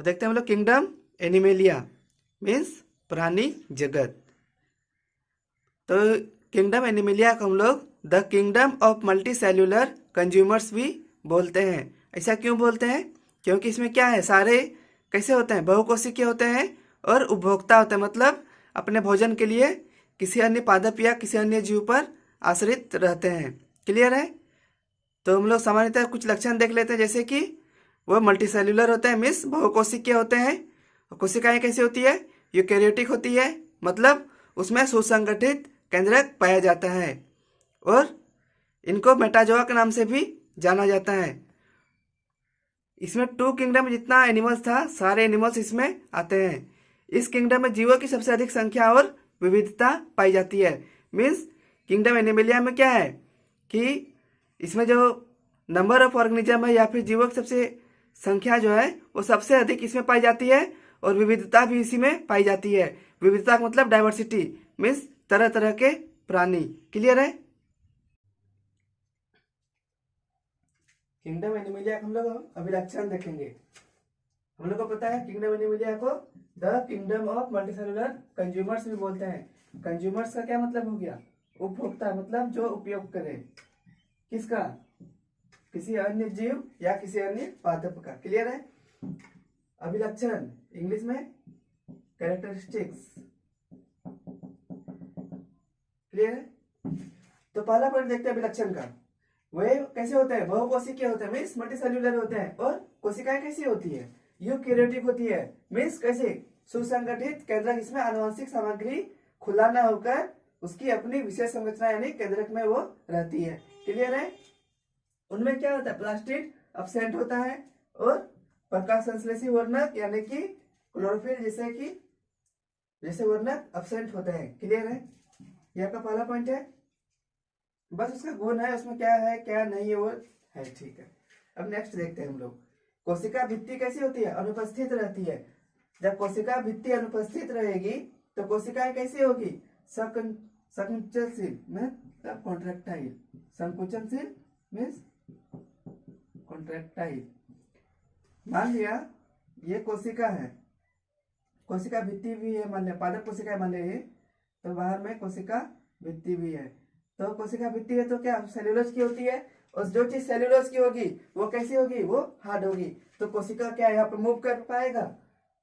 देखते हैं हम लोग किंगडम एनिमेलिया मीन्स प्राणी जगत। तो किंगडम एनिमेलिया को हम लोग the kingdom of multi cellular consumers भी बोलते हैं। ऐसा क्यों बोलते हैं? क्योंकि इसमें क्या है, सारे कैसे होते हैं, बहुकोशिकीय होते हैं और उपभोक्ता होते हैं, मतलब अपने भोजन के लिए किसी अन्य पादप या किसी अन्य जीव पर आश्रित रहते हैं। क्लियर है? तो हम लोग सामान्यतः कुछ लक्षण देख लेते हैं, जैसे कि वो मल्टी सेल्यूलर होते हैं मीन्स बहुकोशिकीय होते हैं। कोशिकाएं कैसी होती है? यूकैरियोटिक होती है, मतलब उसमें सुसंगठित केंद्रक पाया जाता है और इनको मेटाजोआ के नाम से भी जाना जाता है। इसमें 2 किंगडम जितना एनिमल्स था, सारे एनिमल्स इसमें आते हैं। इस किंगडम में जीवों की सबसे अधिक संख्या और विविधता पाई जाती है। मीन्स किंगडम एनिमेलिया में क्या है कि इसमें जो नंबर ऑफ ऑर्गेनिज्म है या फिर जीवों की सबसे संख्या जो है वो सबसे अधिक इसमें पाई जाती है और विविधता भी इसी में पाई जाती है। विविधता का मतलब डाइवर्सिटी मीन्स तरह तरह के प्राणी। क्लियर है? किंगडम एनिमेलिया हम लोग अभी लक्षण देखेंगे। हम लोग को पता है किंगडम एनिमेलिया को the kingdom of multicellular consumers भी बोलते हैं। कंज्यूमर्स का क्या मतलब हो गया? उपभोक्ता, मतलब जो उपयोग करे किसका? किसी अन्य जीव या किसी अन्य पादप का। क्लियर है? अभिलक्षण इंग्लिश में कैरेक्टरिस्टिक्स। क्लियर है? तो पहला पॉइंट देखते हैं अभिलक्षण का। वे कैसे होते हैं? बहुकोशिकीय होते हैं मीन्स मल्टीसेल्यूलर होते हैं। और कोशिकाएं कैसी होती है? यूकैरियोटिक होती है मीन्स कैसे? सुसंगठित केंद्रक, इसमें आनुवंशिक सामग्री खुला न होकर उसकी अपनी विशेष संरचना यानी केंद्रक में वो रहती है। क्लियर है? उनमें क्या होता है? प्लास्टिड अब्सेंट होता है और प्रकाश संश्लेषी वर्णक यानी कि क्लोरोफिल जैसे वर्णक अब्सेंट होते हैं। क्लियर है? यह आपका पहला पॉइंट है। बस उसका गुण है, उसमें क्या है क्या नहीं है वो है। ठीक है, अब नेक्स्ट देखते हैं हम लोग। कोशिका भित्ति कैसी होती है? अनुपस्थित रहती है। जब कोशिका भित्ति अनुपस्थित रहेगी तो कोशिकाएं कैसी होगी? संकुचनशील मतलब कॉन्ट्रैक्टाइल। संकुचनशील means contractile. मान लिया ये कोशिका है, कोशिका भित्ति भी है, मान लिया पादप कोशिका मान लिया, तो बाहर में कोशिका भित्ति भी है। तो कोशिका भित्ति है तो क्या सेल्यूलोज की होती है, और जो चीज सेल्यूलोज की होगी वो कैसी होगी? वो हार्ड होगी। तो कोशिका क्या यहाँ पे मूव कर पाएगा?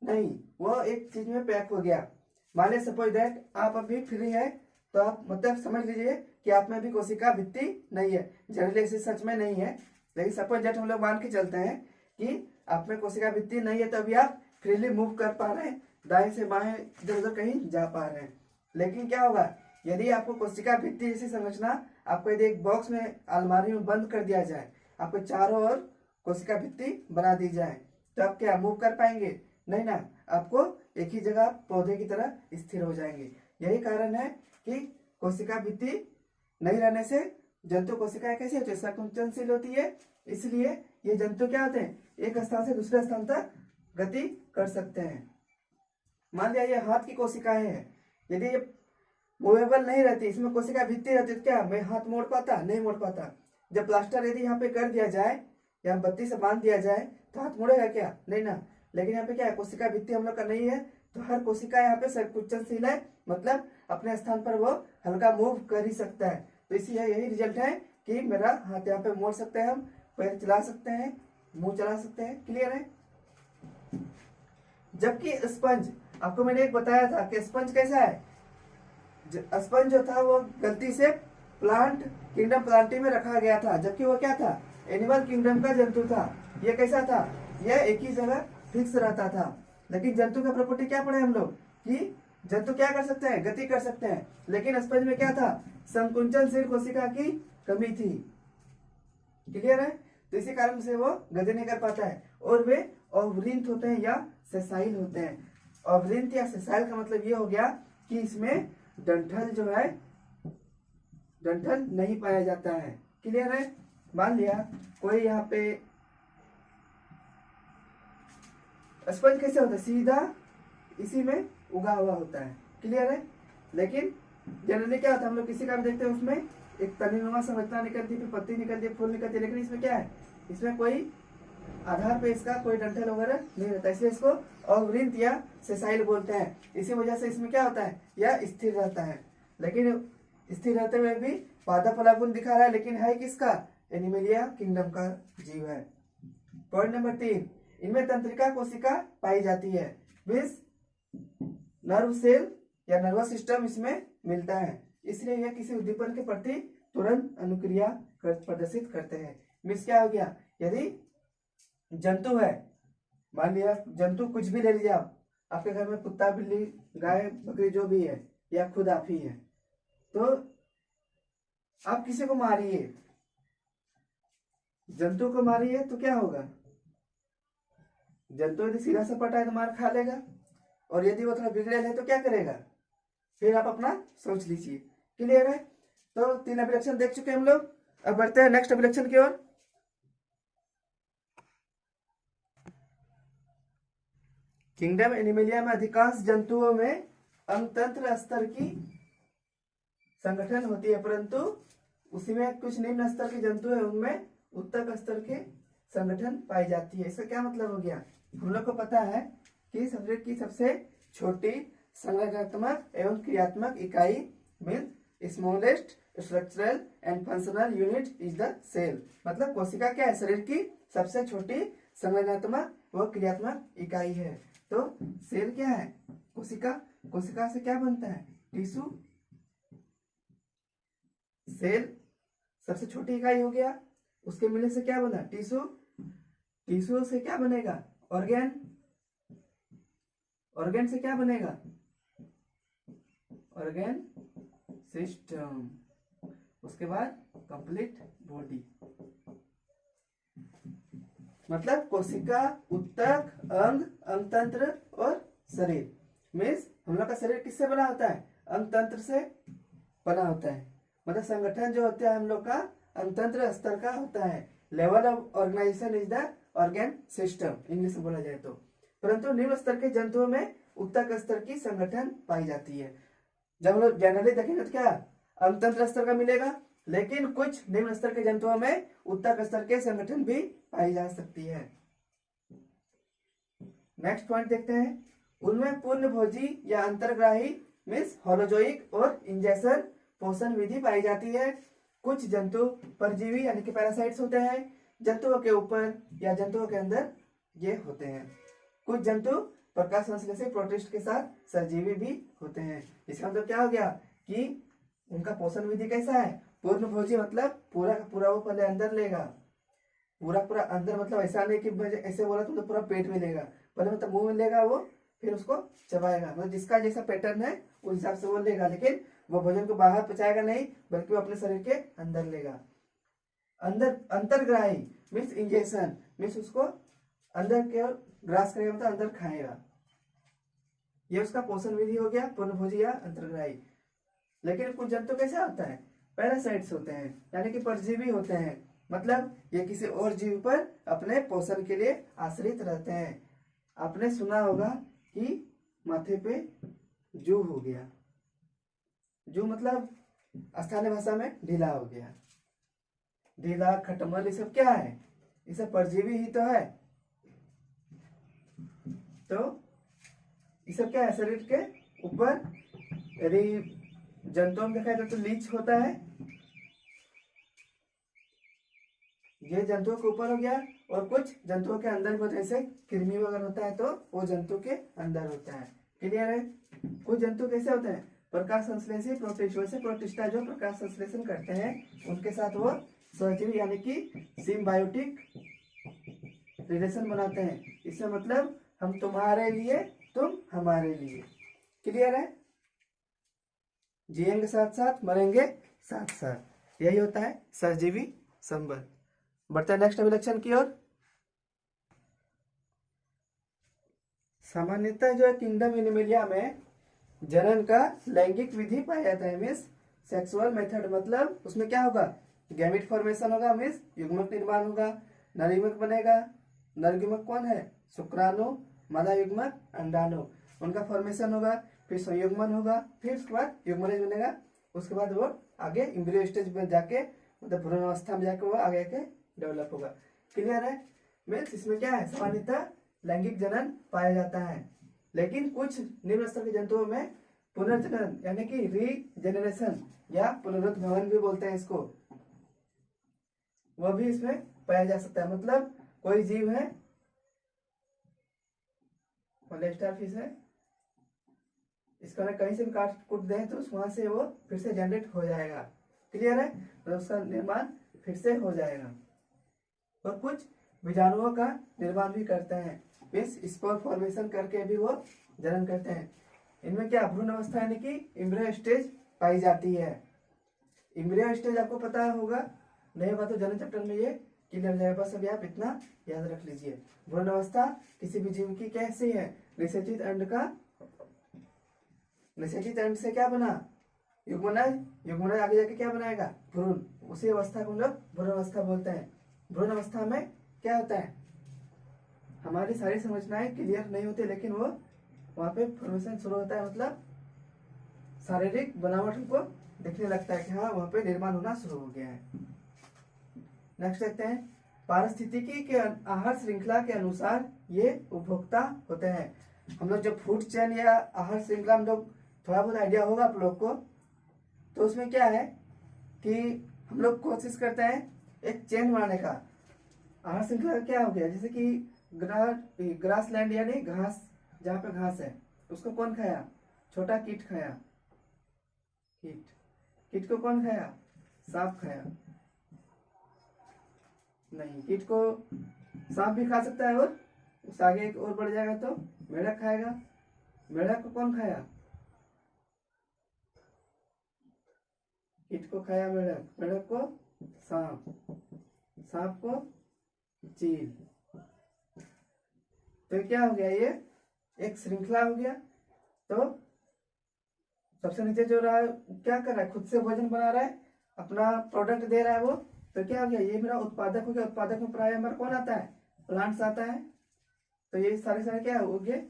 नहीं, वो एक चीज में पैक हो गया। माने सपोज दैट आप अभी फ्री है तो आप मतलब समझ लीजिए कि आप में भी कोशिका भित्ति नहीं है। जनरली ऐसे सच में नहीं है, लेकिन सपोज दैट हम लोग मान के चलते हैं कि आप में कोशिका भित्ति नहीं है, तो अभी आप फ्रीली मूव कर पा रहे हैं, दाएं से बाएं इधर उधर कहीं जा पा रहे हैं। लेकिन क्या होगा यदि आपको कोशिका भित्ति जैसी संरचना आपको यदि एक बॉक्स में अलमारी में बंद कर दिया जाए, आपको चारों ओर कोशिका भित्ति बना दी जाए, तो आप क्या मूव कर पाएंगे? नहीं ना, आपको एक ही जगह पौधे की तरह स्थिर हो जाएंगे। यही कारण है कि कोशिका भित्ति नहीं रहने से जंतु कोशिकाएं कैसी होती है? संकुचनशील होती है। इसलिए ये जंतु क्या होते हैं? एक स्थान से दूसरे स्थान तक गति कर सकते हैं। मान लिया ये हाथ की कोशिकाएं हैं, यदि ये मूवेबल नहीं रहती, इसमें कोशिका भित्ति रहती, तो क्या मैं हाथ मोड़ पाता? नहीं मोड़ पाता। जब प्लास्टर यदि यहाँ पे कर दिया जाए या बत्ती से बांध दिया जाए तो हाथ मुड़ेगा क्या? नहीं ना। लेकिन यहाँ पे क्या है? कोशिका भित्ति हम लोग का नहीं है, तो हर कोशिका यहाँ पे संकुचनशील है, मतलब अपने स्थान पर वो हल्का मूव कर ही सकता है। तो इसी यही रिजल्ट है कि मेरा हाथ यहाँ पे मोड़ सकते हैं, हम पैर चला सकते हैं, मुंह चला सकते हैं। क्लियर है? जबकि स्पंज, आपको मैंने एक बताया था कि स्पंज कैसा है? स्पंज जो था वो गलती से प्लांट किंगडम प्लांटी में रखा गया था, जबकि वो क्या था? एनिमल किंगडम का जंतु था। ये कैसा था? यह एक ही जगह फिक्स रहता था। लेकिन जंतु का प्रॉपर्टी क्या पढ़े हम लोग कि जंतु क्या कर सकते हैं? गति कर सकते हैं। लेकिन स्पंज में क्या था? संकुचनशील कोशिका की कमी थी। क्लियर है? तो इसी कारण से वो गति नहीं कर पाता है। और वे अवृंत होते हैं या सेसाइल होते हैं। अवृंत या सेसाइल का मतलब ये हो गया कि इसमें डंठल जो है, डंठल नहीं पाया जाता है। क्लियर है? मान लिया कोई यहाँ पे स्पंज कैसे होता है? सीधा इसी में उगा हुआ होता है। क्लियर है? लेकिन जनरली क्या होता है, हम लोग किसी का भी देखते हैं उसमें एक तनिनुमा संरचना निकलती है, फिर पत्ती निकलती है, फूल निकलती है। लेकिन इसमें क्या है? इसमें कोई आधार पे इसका कोई डंठल वगैरह नहीं रहता, इसलिए इसको अवृंत या सेसाइल बोलते हैं। इसी वजह से इसमें क्या होता है, यह स्थिर रहता है। लेकिन स्थिर रहते हुए भी पादप फलागुन दिखा रहा है, लेकिन है किसका, एनिमेलिया किंगडम का जीव है। पॉइंट नंबर 3, इनमें तंत्रिका कोशिका पाई जाती है, मीन्स नर्व सेल या नर्वस सिस्टम इसमें मिलता है, इसलिए यह किसी उद्दीपन के प्रति तुरंत अनुक्रिया प्रदर्शित करते हैं। मीन्स क्या हो गया, यदि जंतु है, मान लिया जंतु कुछ भी ले लीजिए आप, आपके घर में कुत्ता बिल्ली गाय बकरी जो भी है, या खुद आप ही है, तो आप किसी को मारिए, जंतु को मारिए तो क्या होगा, जंतु यदि सीधा सपाटा है तो मार खा लेगा, और यदि वो थोड़ा बिगड़ेल है तो क्या करेगा, फिर आप अपना सोच लीजिए। क्लियर है? तो 3 अभिलक्षण देख चुके हैं हम लोग। अब बढ़ते हैं नेक्स्ट अभिलक्षण की ओर। किंगडम एनिमेलिया में अधिकांश जंतुओं में अंगतंत्र स्तर की संगठन होती है, परंतु उसी में कुछ निम्न स्तर के जंतु है, उनमें उत्तक स्तर के संगठन पाई जाती है। इसका क्या मतलब हो गया, हम लोग को पता है कि शरीर की सबसे छोटी संरचनात्मक एवं क्रियात्मक इकाई means smallest structural and functional unit is the cell. मतलब कोशिका क्या है, शरीर की सबसे छोटी संरचनात्मक व क्रियात्मक इकाई है। तो सेल क्या है, कोशिका, कोशिका से क्या बनता है, टिश्यू। सेल सबसे छोटी इकाई हो गया, उसके मिलने से क्या बना, टिश्यू। टिश्यू से क्या बनेगा, ऑर्गेन। ऑर्गेन से क्या बनेगा, ऑर्गेन सिस्टम। उसके बाद कंप्लीट बॉडी। मतलब कोशिका, उत्तक, अंग, अंगतंत्र और शरीर। मीन्स हम लोग का शरीर किससे बना होता है, अंगतंत्र से बना होता है। मतलब संगठन जो होता है हम लोग का अंगतंत्र स्तर का होता है। Level of organization is the organ system, English में बोला जाए तो। परंतु निम्न स्तर के जंतुओं में उत्तक स्तर की संगठन पाई जाती है। जब हम लोग जनरली देखेंगे तो क्या अंगतंत्र स्तर का मिलेगा, लेकिन कुछ निम्न स्तर के जंतुओं में उत्तक स्तर के संगठन भी पाई जा सकती है। नेक्स्ट पॉइंट देखते हैं, उनमें पूर्ण भोजी या अंतर्ग्राही मीन्स होलोजोइक और इंजेक्शन पोषण विधि पाई जाती है। कुछ जंतु परजीवी यानी कि पैरासाइट्स होते हैं, जंतुओं के ऊपर या जंतुओं के अंदर ये होते हैं। कुछ जंतु प्रकाश संश्लेषी प्रोटिस्ट के साथ सजीवी भी होते हैं। इसका मतलब क्या हो गया कि उनका पोषण विधि कैसा है, पूर्ण भोजी मतलब पूरा का पूरा वो पहले अंदर लेगा, पूरा पूरा अंदर मतलब ऐसा नहीं कि ऐसे बोला तो पूरा पेट में लेगा, पहले मतलब मुंह में लेगा वो, फिर उसको चबाएगा। मतलब जिसका जैसा पैटर्न है उस हिसाब से वो लेगा, लेकिन वो भोजन को बाहर पचाएगा नहीं, बल्कि वो अपने शरीर के अंदर लेगा। अंदर अंतर्ग्राही मीन्स इंजेक्शन, मीन्स उसको अंदर के ओर ग्रास करेगा, मतलब अंदर खाएगा। ये उसका पोषण विधि हो गया, पूर्णभोजी या अंतर्ग्राही। लेकिन कुछ जंतु कैसा होता है, पैरासाइट्स होते हैं, यानी कि परजीवी होते हैं। मतलब ये किसी और जीव पर अपने पोषण के लिए आश्रित रहते हैं। आपने सुना होगा कि माथे पे जू हो गया, जू मतलब स्थानीय भाषा में ढीला हो गया, ढीला, खटमल, ये सब क्या है, ये सब परजीवी ही तो है। तो ये सब क्या है, शरीर के ऊपर यदि जंतुओं में देखा जाए तो लीच होता है, ये जंतुओं के ऊपर हो गया, और कुछ जंतुओं के अंदर भी होता है, जैसे कृमि वगैरह होता है तो वो जंतु के अंदर होता है। क्लियर है? कुछ जंतु कैसे होते हैं, प्रकाश संश्लेषी प्रोटिस्ट, वैसे प्रोटिस्टा जो प्रकाश संश्लेषण करते हैं उनके साथ वो सहजीवी यानी कि सिम्बायोटिक रिलेशन बनाते हैं। इसका मतलब हम तुम्हारे लिए, तुम हमारे लिए। क्लियर है? जिएंगे साथ साथ, मरेंगे साथ साथ, यही होता है सहजीवी संबंध। बढ़ते हैं नेक्स्ट अभिलक्षण की ओर। सामान्यतः जो है किंगडम एनिमेलिया में जनन का लैंगिक विधि पाया जाता है, मीन्स सेक्सुअल मेथड। मतलब उसमें क्या होगा, गैमिट फॉर्मेशन होगा, मीन्स युग्मक निर्माण होगा, नरयुग्मक बनेगा। नरयुग्मक कौन है, शुक्राणु, मादा युग्मक अंडाणु, उनका फॉर्मेशन होगा, फिर संयुग्मन होगा, फिर उसके बाद युग्मनज बनेगा। उसके बाद वो आगे एम्ब्रियो स्टेज में जाके मतलब भ्रूण अवस्था में जाके वो आगे के डेवलप होगा। क्लियर है? मीन्स इसमें क्या है, सामान्यतः लैंगिक जनन पाया जाता है, लेकिन कुछ निम्न स्तर के जंतुओं में पुनर्जनन यानी कि रीजेनरेशन या पुनरुत्भवन भी बोलते हैं इसको, वह भी इसमें पाया जा सकता है। मतलब कोई जीव है, स्टार फिश है, इसको ना कहीं से भी काट कूट दें तो वहां से वो फिर से जनरेट हो जाएगा। क्लियर है? तो उसका निर्माण फिर से हो जाएगा। और कुछ बीजाणुओं का निर्माण भी करते हैं, मीन्स स्पोर फॉर्मेशन करके भी वो जनन करते हैं। इनमें क्या भ्रूण अवस्था यानी कि एम्ब्रियो स्टेज पाई जाती है। एम्ब्रियो स्टेज आपको पता होगा, नहीं पता तो जनन चैप्टर में ये क्लियर जाएगा, बस अभी आप इतना याद रख लीजिए। भ्रूण अवस्था किसी भी जीव की कैसी है, निषेचित अंड का, निषेचित अंड से क्या बना, युग्मनज, युग्मनज आगे जाके क्या बनाएगा, भ्रूण, उसी अवस्था को हम लोग भ्रूण अवस्था बोलते हैं। भ्रूण अवस्था में क्या होता है, हमारी सारी संरचनाएं क्लियर नहीं होती, लेकिन वो वहां पे फॉर्मेशन शुरू होता है, मतलब शारीरिक बनावट हमको दिखने लगता है कि हाँ वहां पे निर्माण होना शुरू हो गया है। नेक्स्ट देखते हैं, पारिस्थितिकी के आहार श्रृंखला के अनुसार ये उपभोक्ता होते हैं। हम लोग जब फूड चेन या आहार श्रृंखला हम लोग थोड़ा बहुत आइडिया होगा आप लोग को, तो उसमें क्या है कि हम लोग कोशिश करते हैं एक चेन बनाने का। आहार श्रृंखला क्या हो गया, जैसे कि ग्रास लैंड यानी घास, जहाँ पे घास है उसको कौन खाया, छोटा कीट खाया, कीट, कीट को कौन खाया, सांप खाया, नहीं कीट को सांप भी खा सकता है, और उस आगे एक और बढ़ जाएगा तो मेढक खाएगा, मेढक को कौन खाया, कीट को खाया मेढक, मेढक को सांप, सांप को चील। तो क्या हो गया, ये एक श्रृंखला हो गया। तो सबसे नीचे जो रहा है क्या कर रहा है, खुद से भोजन बना रहा है, अपना प्रोडक्ट दे रहा है वो, तो क्या हो गया, ये मेरा उत्पादक हो गया। उत्पादक में प्राय हमारा कौन आता है, प्लांट्स आता है। तो ये सारे क्या हो गए,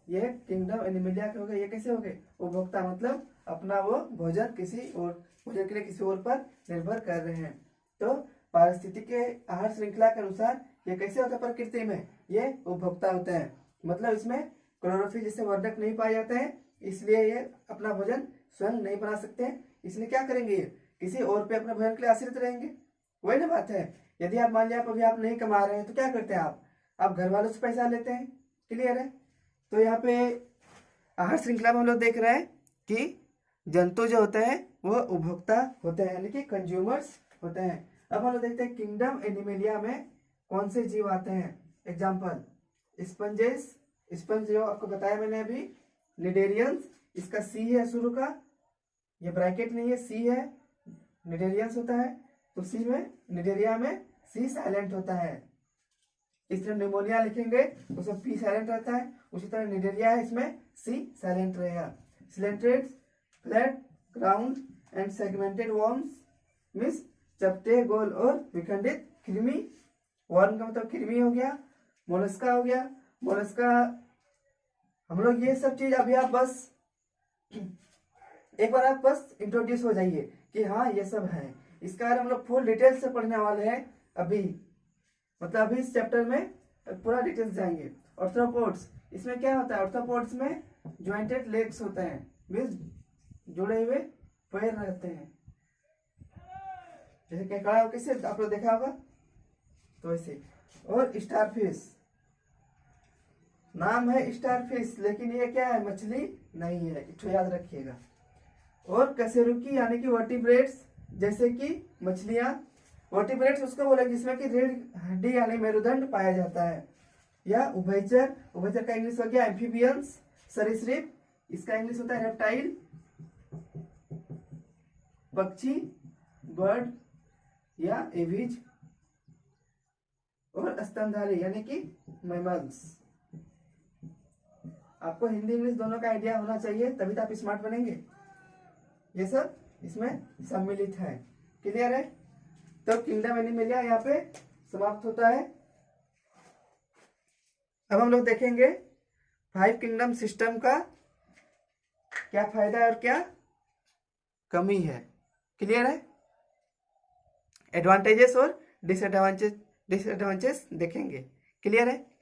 ये किंगडम एनिमलिया के हो गए। ये कैसे हो गए, उपभोक्ता, मतलब अपना वो भोजन किसी और, भोजन के लिए किसी और पर निर्भर कर रहे हैं। तो पारिस्थितिक के आहार श्रृंखला के अनुसार ये कैसे होता है, प्रकृति में ये उपभोक्ता होते हैं। मतलब इसमें क्लोरोफिल जैसे वर्धक नहीं पाए जाते हैं, इसलिए ये अपना भोजन स्वयं नहीं बना सकते, इसलिए क्या करेंगे, ये किसी और पे अपने भोजन के लिए आश्रित रहेंगे। वही ना बात है। यदि आप मान लिया अभी आप नहीं कमा रहे हैं तो क्या करते हैं आप घर वालों से पैसा लेते हैं। क्लियर है? तो यहाँ पे आहार श्रृंखला में हम लोग देख रहे हैं कि जंतु जो होते हैं वो उपभोक्ता होते हैं, यानी कि कंज्यूमर्स होते हैं। अब हम लोग देखते हैं किंगडम एनिमलिया में कौन से जीव आते हैं। एग्जाम्पल, स्पंजेस, स्पंज जो आपको बताया मैंने अभी, निडेरियंस, इसका सी है शुरू का, ये ब्रैकेट नहीं है, सी है, निडेरियंस होता है। तो सी में, निडेरिया में सी साइलेंट होता है। इस तरह निमोनिया लिखेंगे तो उसमें पी साइलेंट रहता है, उसी तरह निडेरिया है, इसमें सी साइलेंट रहेगा। Coelenterates, flat, ground and segmented worms, means चपटे, गोल और विखंडित कृमि। वर्म का मतलब कृमि हो गया, मोलस्का हो गया। मोलस्का हम लोग ये सब चीज अभी आप बस एक बार आप बस इंट्रोड्यूस हो जाइए कि हाँ ये सब है। इसका बारे हम लोग फुल डिटेल से पढ़ने वाले हैं अभी, मतलब अभी इस चैप्टर में पूरा डिटेल्स जाएंगे। ऑर्थ्रोपोड्स, इसमें क्या होता है, ऑर्थ्रोपोड्स में ज्वाइंटेड लेग्स होते हैं, मीन्स जुड़े हुए पैर रहते हैं, जैसे केकड़ा कैसे आप लोग देखा होगा, तो ऐसे। और स्टारफिश, नाम है स्टारफिश लेकिन ये क्या है, मछली नहीं है, इसको याद रखिएगा। और कशेरुकी यानी कि वर्टिब्रेट्स, जैसे कि मछलियां, वर्टिब्रेट्स उसको बोलेंगे जिसमें कि रीढ़ हड्डी यानी मेरुदंड पाया जाता है। या उभयचर, उभयचर का इंग्लिश हो गया एम्फीबियंस, सरीसृप, इसका इंग्लिश होता है रेप्टाइल, पक्षी, बर्ड या एविज। और स्तनधारी यानी कि मैमल्स। आपको हिंदी इंग्लिश दोनों का आइडिया होना चाहिए, तभी तो आप स्मार्ट बनेंगे। ये सब इसमें सम्मिलित है। क्लियर है? तो किंगडम एनिमलिया यहाँ पे समाप्त होता है। अब हम लोग देखेंगे 5 किंगडम सिस्टम का क्या फायदा है और क्या कमी है। क्लियर है? एडवांटेजेस और डिसएडवांटेजेस देखेंगे। क्लियर है।